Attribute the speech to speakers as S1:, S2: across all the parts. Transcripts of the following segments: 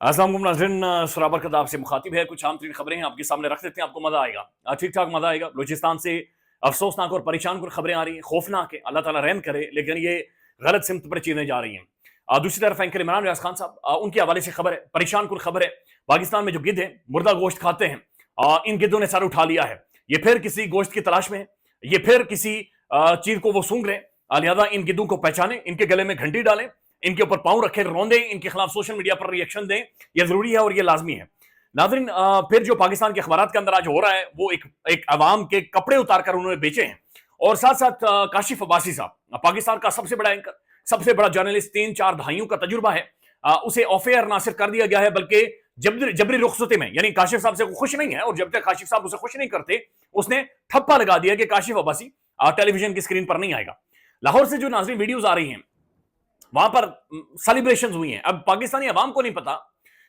S1: अस्सलाम वालेकुम नाज़रीन, सराबर कदाब से मुखातिब है। कुछ आम तरीन खबरें हैं आपके सामने रख देते हैं, आपको मजा आएगा, ठीक ठाक मजा आएगा। बलूचिस्तान से अफसोसनाक और परेशान कुन खबरें आ रही हैं, खौफनाक है। अल्लाह ताला रहम करे, लेकिन ये गलत सिमत पर चीजें जा रही हैं। दूसरी तरफ एंकर इमरान रियाज खान साहब, उनके हवाले से खबर है, परेशान कुन खबर है। पाकिस्तान में जो गिद्ध है मुर्दा गोश्त खाते हैं, इन गिद्धों ने सर उठा लिया है। ये फिर किसी गोश्त की तलाश में है, ये फिर किसी चीज को वो सूंघ रहे हैं। लिहाजा इन गिद्धों को पहचाने, इनके गले में घंटी डालें, इनके ऊपर पांव रखे, रौंदे, इनके खिलाफ सोशल मीडिया पर रिएक्शन दें। यह जरूरी है और यह लाजमी है। नाज़रीन, फिर जो पाकिस्तान के अखबारात के अंदर आज हो रहा है, वो एक अवाम के कपड़े उतार कर उन्होंने बेचे हैं। और साथ साथ काशिफ अब्बासी साहब, पाकिस्तान का सबसे बड़ा एंकर, सबसे बड़ा जर्नलिस्ट, 3-4 दहाइयों का तजुर्बा है, उसे ऑफ एयर ना सिर्फ कर दिया गया है, बल्कि जबरी रुखसती में, यानी काशिफ साहब से खुश नहीं है और जब तक काशिफ साहब उसे खुश नहीं करते, उसने ठप्पा लगा दिया कि काशिफ अब्बासी टेलीविजन की स्क्रीन पर नहीं आएगा। लाहौर से जो नाज़रीन वीडियोज आ रही हैं, वहां पर सेलिब्रेशंस हुई हैं। अब पाकिस्तानी अवाम को नहीं पता,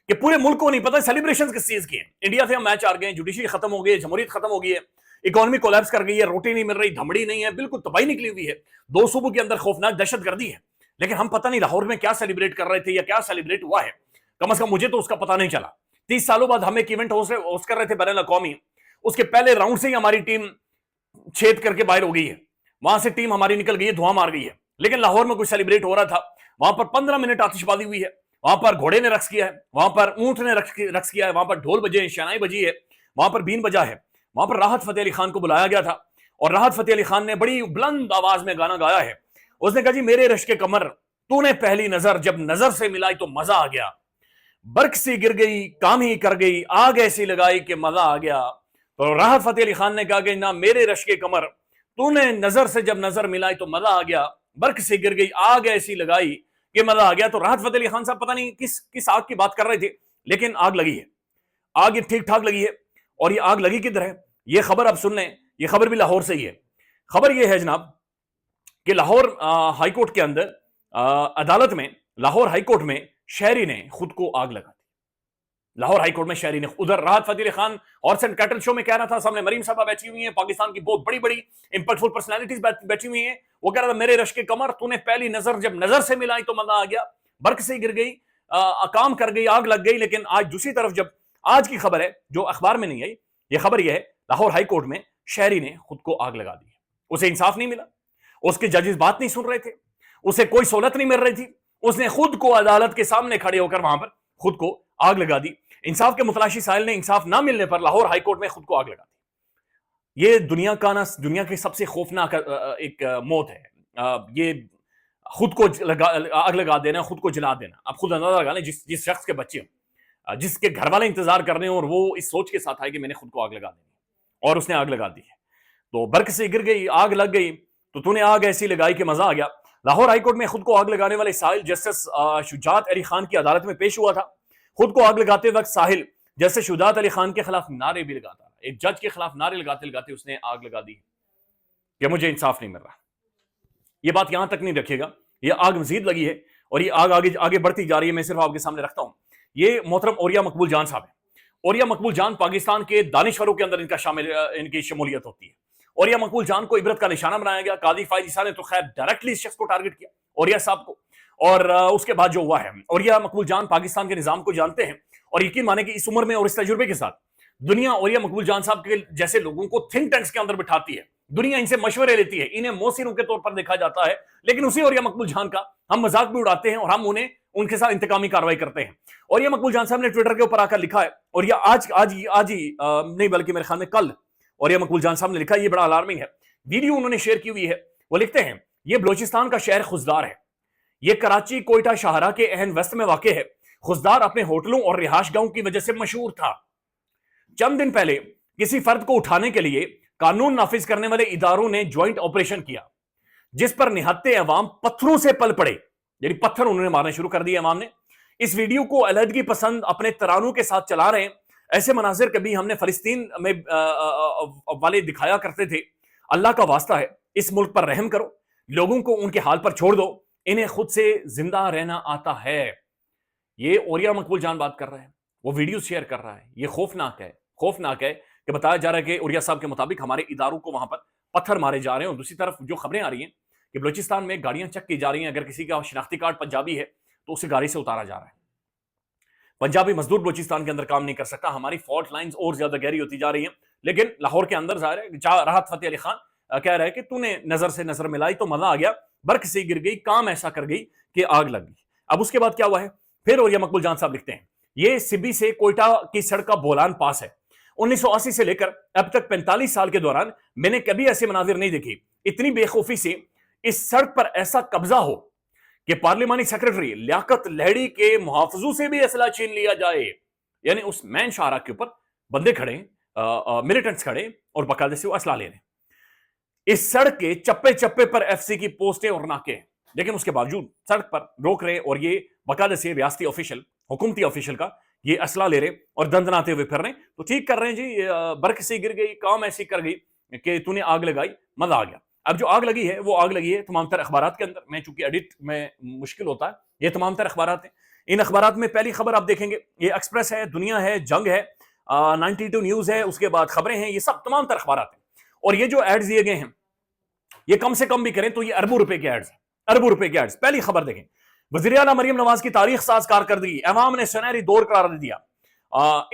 S1: कि पूरे मुल्क को नहीं पता सेलिब्रेशंस किस चीज की हैं। इंडिया से हम मैच हार गए, जुडिशरी खत्म हो गई है, जमहूरियत खत्म हो गई है, इकोनॉमी कोलैप्स कर गई है, रोटी नहीं मिल रही, धमड़ी नहीं है, बिल्कुल तबाही निकली हुई है, 2 सूबों के अंदर खौफनाक दहशतगर्दी है। लेकिन हम पता नहीं लाहौर में क्या सेलिब्रेट कर रहे थे या क्या सेलिब्रेट हुआ है। कम से कम मुझे तो उसका पता नहीं चला। 30 सालों बाद हम एक इवेंट होस्ट कर रहे थे बैनुल अक़वामी, उसके पहले राउंड से ही हमारी टीम छेद करके बाहर हो गई है, वहां से टीम हमारी निकल गई है, धुआं मार गई है। लेकिन लाहौर में कुछ सेलिब्रेट हो रहा था, वहां पर 15 मिनट आतिशबाजी हुई है, वहां पर घोड़े ने रक्स किया है, वहां पर ऊंट ने रक्स किया है, वहां पर ढोल बजे, शहनाई बजी है, वहां पर बीन बजा है। वहां पर राहत फतेह अली खान को बुलाया गया था और राहत फतेह अली खान ने बड़ी बुलंद आवाज में गाना गाया है। उसने कहा, जी मेरे रश्के कमर तूने पहली नजर जब नजर से मिलाई तो मजा आ गया, बर्क सी गिर गई काम ही कर गई, आग ऐसी लगाई कि मजा आ गया। तो राहत फतेह अली खान ने कहा कि ना मेरे रश्के कमर तूने नजर से जब नजर मिलाई तो मजा आ गया, बर्क से गिर गई आग ऐसी लगाई कि मजा आ गया। तो राहत फतेह अली खान साहब पता नहीं किस आग की बात कर रहे थे, लेकिन आग लगी है, आग ये ठीक ठाक लगी है। और ये आग लगी किधर है, ये खबर आप सुन लें, ये खबर भी लाहौर से ही है। खबर ये है जनाब कि लाहौर हाईकोर्ट के अंदर अदालत में, लाहौर हाईकोर्ट में शहरी ने खुद को आग लगा दी। लाहौर हाईकोर्ट में शहरी ने, उधर Rahat Fateh Ali Khan horse and cattle show में कह रहा था, सामने मरीम साहबा बैठी हुई हैं, पाकिस्तान की बहुत बड़ी बड़ी इंपैक्टफुल पर्सनालिटीज बैठी हुई हैं। वो कह रहा था मेरे रश्के कमर तूने पहली नजर जब नजर से मिलाई तो मजा आ गया, बर्क से गिर गई, काम कर गई, आग लग गई। लेकिन आज दूसरी तरफ जब आज की खबर है जो अखबार में नहीं आई, ये खबर यह है लाहौर हाईकोर्ट में शहरी ने खुद को आग लगा दी। उसे इंसाफ नहीं मिला, उसके जजेस बात नहीं सुन रहे थे, उसे कोई सहूलत नहीं मिल रही थी, उसने खुद को अदालत के सामने खड़े होकर वहां पर खुद को आग लगा दी। इंसाफ के मुतलाशी साहिल ने इंसाफ ना मिलने पर लाहौर हाईकोर्ट में खुद को आग लगा दी। ये दुनिया का ना, दुनिया की सबसे खौफनाक एक मौत है, ये खुद को आग लगा देना, खुद को जला देना। आप खुद अंदाजा लगा लें, जिस शख्स के बच्चे जिसके घर वाले इंतजार कर रहे हैं और वो इस सोच के साथ आए कि मैंने खुद को आग लगा देनी, और उसने आग लगा दी है। तो बर्क से गिर गई, आग लग गई, तो तूने आग ऐसी लगाई कि मजा आ गया। लाहौर हाईकोर्ट में खुद को आग लगाने वाले साहिल जस्टिस शुजात अली खान की अदालत में पेश हुआ था। खुद को आग लगाते वक्त साहिल जैसे शुजात अली खान के खिलाफ नारे भी लगाता, एक जज के खिलाफ नारे लगाते लगाते उसने आग लगा दी कि मुझे इंसाफ नहीं मिल रहा। ये बात यहां तक नहीं रखिएगा, ये आग मजीद लगी है और ये आग आगे आगे बढ़ती जा रही है। मैं सिर्फ आपके सामने रखता हूं, ये मोहतरम ओरिया मकबूल जान साहब है। ओरिया मकबूल जान पाकिस्तान के दानिशवरों के अंदर इनकी शमूलियत होती है। ओरिया मकबूल जान को इबरत का निशाना बनाया गया। कादी फाइज ईसा ने तो खैर डायरेक्टली इस शख्स को टारगेट किया, ओरिया साहब को, और उसके बाद जो हुआ है, ओरिया मकबूल जान पाकिस्तान के निजाम को जानते हैं और यकीन माने कि इस उम्र में और इस तजुर्बे के साथ दुनिया ओरिया मकबूल जान साहब के जैसे लोगों को थिंक टैंक्स के अंदर बिठाती है, दुनिया इनसे मशवरे लेती है, इन्हें मोहसिनों के तौर पर देखा जाता है। लेकिन उसी ओरिया मकबूल जान का हम मजाक भी उड़ाते हैं और हम उन्हें उनके साथ इंतकामी कार्रवाई करते हैं। और ये मकबूल जान साहब ने ट्विटर के ऊपर आकर लिखा है, और ये आज ही नहीं बल्कि मेरे ख्याल में कल, और ये मकबूल जान साहब ने लिखा, ये बड़ा अलार्मिंग है, वीडियो उन्होंने शेयर की हुई है। वो लिखते हैं, ये बलोचिस्तान का शहर खुजदार है, ये कराची कोयटा शाहरा के अहन वेस्ट में वाक़ है। खुजदार अपने होटलों और रिहाश गाहों की वजह से मशहूर था। चंद दिन पहले किसी फर्द को उठाने के लिए कानून नाफिज करने वाले इदारों ने ज्वाइंट ऑपरेशन किया, जिस पर निहत्ते अवाम पत्थरों से पल पड़े, यानी पत्थर उन्होंने मारने शुरू कर दिए अवाम ने। इस वीडियो को अलहदगी पसंद अपने तरानों के साथ चला रहे हैं। ऐसे मनाजिर कभी हमने फलस्तीन में वाले दिखाया करते थे। अल्लाह का वास्ता है, इस मुल्क पर रहम करो, लोगों को उनके हाल पर छोड़ दो, इन्हें खुद से जिंदा रहना आता है। ये ओरिया मकबूल जान बात कर रहा है, वो वीडियो शेयर कर रहा है। ये खौफनाक है, खौफनाक है कि बताया जा रहा है कि ओरिया साहब के मुताबिक हमारे इदारों को वहां पर पत्थर मारे जा रहे हैं। और दूसरी तरफ जो खबरें आ रही हैं कि बलूचिस्तान में गाड़ियां चेक की जा रही हैं, अगर किसी का शनाख्ती कार्ड पंजाबी है तो उसे गाड़ी से उतारा जा रहा है। पंजाबी मजदूर बलूचिस्तान के अंदर काम नहीं कर सकता। हमारी फॉल्ट लाइंस और ज्यादा गहरी होती जा रही हैं। लेकिन लाहौर के अंदर ज़ाहिर है राहत फतेह अली खान कह रहा है कि तूने नजर से नजर मिलाई तो मजा आ गया, बर्क से गिर गई, काम ऐसा कर गई कि आग लग गई। अब उसके बाद क्या हुआ है फिर, और ये मकबूल जान साहब लिखते हैं, ये सिब्बी से कोयटा की सड़क का बोलान पास है। 1980 से लेकर अब तक 45 साल के दौरान मैंने कभी ऐसे मनाजिर नहीं देखे। इतनी बेखौफी से इस सड़क पर ऐसा कब्जा हो कि पार्लिमानी सेक्रेटरी लियाकत लहड़ी के मुहाफिजों से भी असला छीन लिया जाए। यानी उस मैन शाहरा के ऊपर बंदे खड़े, मिलिटेंट्स खड़े और बाकायदे से वो असला ले रहे हैं। इस सड़क के चप्पे चप्पे पर एफसी की पोस्टें और नाके हैं, लेकिन उसके बावजूद सड़क पर रोक रहे और ये बाकायदे से रियासती ऑफिशियल, हुकूमती ऑफिशियल का ये असला ले रहे और दंदनाते हुए फिर रहे। तो ठीक कर रहे हैं जी, बर्क से गिर गई, काम ऐसी कर गई कि तूने आग लगाई, मजा आ गया। अब जो आग लगी है वो आग लगी है तमाम तर अखबारात के अंदर। मैं चूंकि एडिट में मुश्किल होता है, ये तमाम तर अखबारात हैं। इन अखबारात में पहली खबर आप देखेंगे, ये एक्सप्रेस है, दुनिया है, जंग है, 92 न्यूज है, उसके बाद खबरें हैं, ये सब तमाम तर अखबारात हैं। और ये जो एड्स दिए गए हैं ये कम से कम भी करें तो ये अरबों रुपए के एड्स, अरबों रुपए के एड्स। पहली खबर देखें, वज़ीर आला मरियम नवाज की तारीख साज कारकर्दगी अवाम ने सुनहरी दौर करार दिया।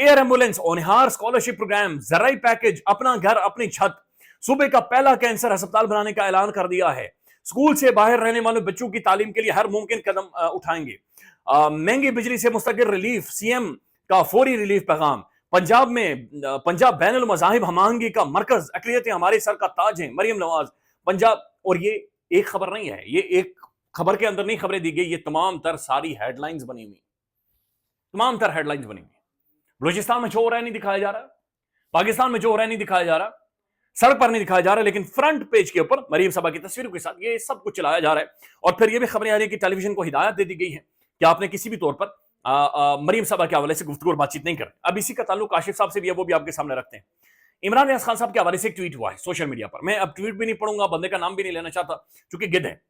S1: एयर एम्बुलेंस, ओनिहार स्कॉलरशिप प्रोग्राम, जराई पैकेज, अपना घर अपनी छत, सूबे का पहला कैंसर अस्पताल बनाने का ऐलान कर दिया है। स्कूल से बाहर रहने वाले बच्चों की तालीम के लिए हर मुमकिन कदम उठाएंगे। महंगी बिजली से मुस्तकिल रिलीफ, सीएम का फौरी रिलीफ पैगाम। पंजाब में पंजाब बैनुल मज़ाहिब हमांगी का मरकज, अक़लियतें हमारे सर का ताज हैं, मरियम नवाज पंजाब। और ये एक खबर नहीं है, ये एक खबर के अंदर नहीं खबरें दी गई, ये तमाम तर सारी हेडलाइंस बनी हुई, तमाम तर हेडलाइंस बनी हुई। बलूचिस्तान में जो हो रहा है नहीं दिखाया जा रहा, पाकिस्तान में जो हो रहा है नहीं दिखाया जा रहा, सड़क पर नहीं दिखाया जा रहा, लेकिन फ्रंट पेज के ऊपर मरियम साहबा की तस्वीरों के साथ ये सब कुछ चलाया जा रहा है। और फिर ये भी खबरें आ रही है कि टेलीविजन को हिदायत दे दी गई है कि आपने किसी भी तौर पर मरियम साहबा के हवाले से गुफ्तगू और बातचीत नहीं कर। अब इसी का ताल्लुक काशिफ साहब से भी है, वो भी आपके सामने रखते हैं। इमरान रियाज खान साहब के हवाले से एक ट्वीट हुआ है सोशल मीडिया पर। मैं अब ट्वीट भी नहीं पढ़ूंगा, बंदे का नाम भी नहीं लेना चाहता, क्योंकि गिद्ध है,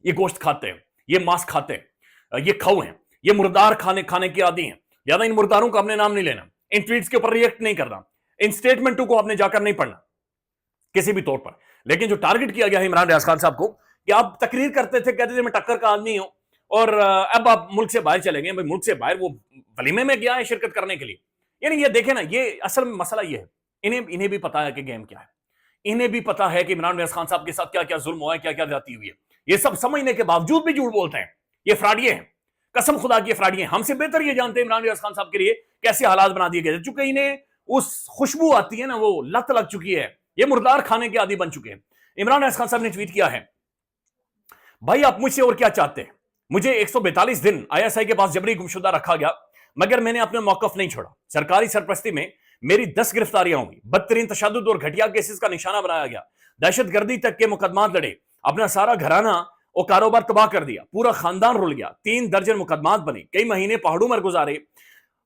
S1: ये गोश्त खाते हैं, ये मांस खाते हैं, ये खाऊ हैं, ये मुर्दार खाने की आदी हैं। ज्यादा इन मुर्दारों का अपने नाम नहीं लेना, इन ट्वीट्स के ऊपर रिएक्ट नहीं करना, इन स्टेटमेंटों को आपने जाकर नहीं पढ़ना किसी भी तौर पर। लेकिन जो टारगेट किया गया है इमरान रियाज खान साहब को कि आप तकरीर करते थे, कहते थे मैं टक्कर का आदमी हूं, और अब आप मुल्क से बाहर चले गए। भाई मुल्क से बाहर वो वलीमे में गया है शिरकत करने के लिए। यानी ये देखे ना, ये असल में मसला ये है, इन्हें भी पता है कि गेम क्या है, इन्हें भी पता है कि इमरान रियाज खान साहब के साथ क्या क्या जुल्म हुआ है, क्या क्या ज्यादती हुई है। ये सब समझने के बावजूद भी झूठ बोलते हैं। ये फ्रॉडिये हैं, कसम खुदा की फ्रॉडिये हैं। हमसे बेहतर ये जानते हैं इमरान रियाज खान साहब के लिए कैसे हालात बना दिए गए, चूंकि इन्हें उस खुशबू आती है ना, वो लत लग चुकी है, ये मुर्दार खाने के आदी बन चुके हैं। इमरान रियाज खान साहब ने ट्वीट किया है, भाई आप मुझसे और क्या चाहते हैं? मुझे 142 दिन आईएसआई के पास जबरी गुमशुदा रखा गया, मगर मैंने अपने मौकफ नहीं छोड़ा। सरकारी सरपरस्ती में मेरी 10 गिरफ्तारियां हुई, बदतरीन तशद्दुद और घटिया केसेस का निशाना बनाया गया, दहशतगर्दी तक के मुकदमात लड़े, अपना सारा घराना और कारोबार तबाह कर दिया, पूरा खानदान रुल गया, 3 दर्जन मुकदमात बने, कई महीने पहाड़ों में गुजारे,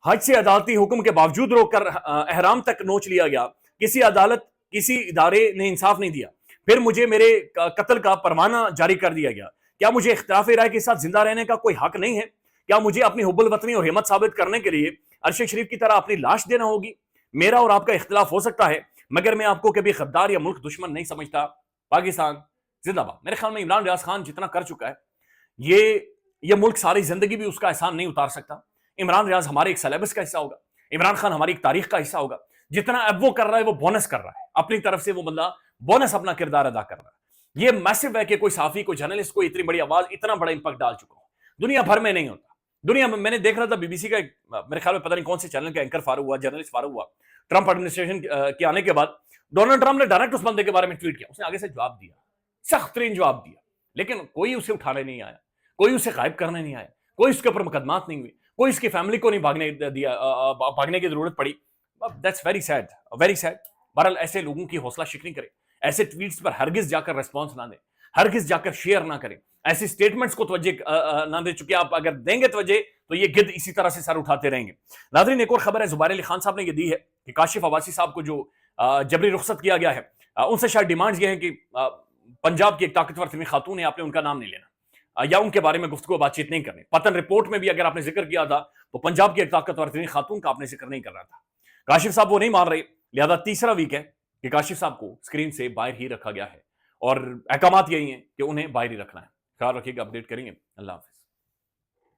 S1: हज से अदालती हुक्म के बावजूद रोककर एहराम तक नोच लिया गया, किसी अदालत किसी इदारे ने इंसाफ नहीं दिया, फिर मुझे मेरे कत्ल का परवाना जारी कर दिया गया। क्या मुझे इख्तिलाफी राय के साथ जिंदा रहने का कोई हक नहीं है? क्या मुझे अपनी हुब्बुल वतनी और हिम्मत साबित करने के लिए अरशे शरीफ की तरह अपनी लाश देना होगी? मेरा और आपका इख्तिलाफ हो सकता है, मगर मैं आपको कभी गद्दार या मुल्क दुश्मन नहीं समझता। पाकिस्तान जिंदाबाद। मेरे ख्याल में इमरान रियाज खान जितना कर चुका है, ये मुल्क सारी जिंदगी भी उसका एहसान नहीं उतार सकता। इमरान रियाज हमारे एक सिलेबस का हिस्सा होगा, इमरान खान हमारी एक तारीख का हिस्सा होगा। जितना अब वो कर रहा है वो बोनस कर रहा है, अपनी तरफ से वो बंदा बोनस अपना किरदार अदा कर रहा है। ये मैसिव है कि कोई साफी, कोई जर्नलिस्ट, कोई इतनी बड़ी आवाज, इतना बड़ा इंपैक्ट डाल चुका हो, दुनिया भर में नहीं होता। दुनिया में मैंने देख रहा था बीबीसी का मेरे ख्याल में पता नहीं कौन से चैनल का एंकर फारूक हुआ, जर्नलिस्ट फारूक हुआ, ट्रंप एडमिनिस्ट्रेशन के आने के बाद डोनाल्ड ट्रंप ने डायरेक्ट उस बंदे के बारे में ट्वीट किया, उसने आगे से जवाब दिया, सख्त तरीन जवाब दिया, लेकिन कोई उसे उठाने नहीं आया, कोई उसे गायब करने नहीं आया, कोई उसके ऊपर मुकदमात नहीं हुई, कोई इसकी फैमिली को नहीं भागने की जरूरत पड़ी। That's very sad, very sad. बहरहाल ऐसे लोगों की हौसला शिकनी करें, ऐसे ट्वीट्स पर हरगिज जाकर रिस्पॉन्स ना दें, हरगिज जाकर शेयर ना करें, ऐसे स्टेटमेंट्स को तवज्जो ना दें, चूंकि आप अगर देंगे तवज्जो तो ये गिद्ध इसी तरह से सर उठाते रहेंगे। नाज़रीन, एक और खबर है, ज़ुबैर अली खान साहब ने ये दी है कि काशिफ अब्बासी साहब को जो जबरी रुखसत किया गया है, उनसे शायद डिमांड्स ये हैं कि पंजाब की एक ताकतवर फिल्मी खातून है, आपने उनका नाम नहीं लेना या उनके बारे में गुफ्तगू बातचीत नहीं करनी। पतन रिपोर्ट में भी अगर आपने जिक्र किया था तो पंजाब की एक ताकतवर फिल्मी खातून का आपने जिक्र नहीं कर रहा था। काशिफ साहब वो नहीं मान रहे, लिहाजा तीसरा वीक है कि काशिफ साहब को स्क्रीन से बाहर ही रखा गया है और अहकामात यही हैं कि उन्हें बाहर ही रखना है। ख्याल रखिएगा, अपडेट करेंगे। अल्लाह हाफ़िज़।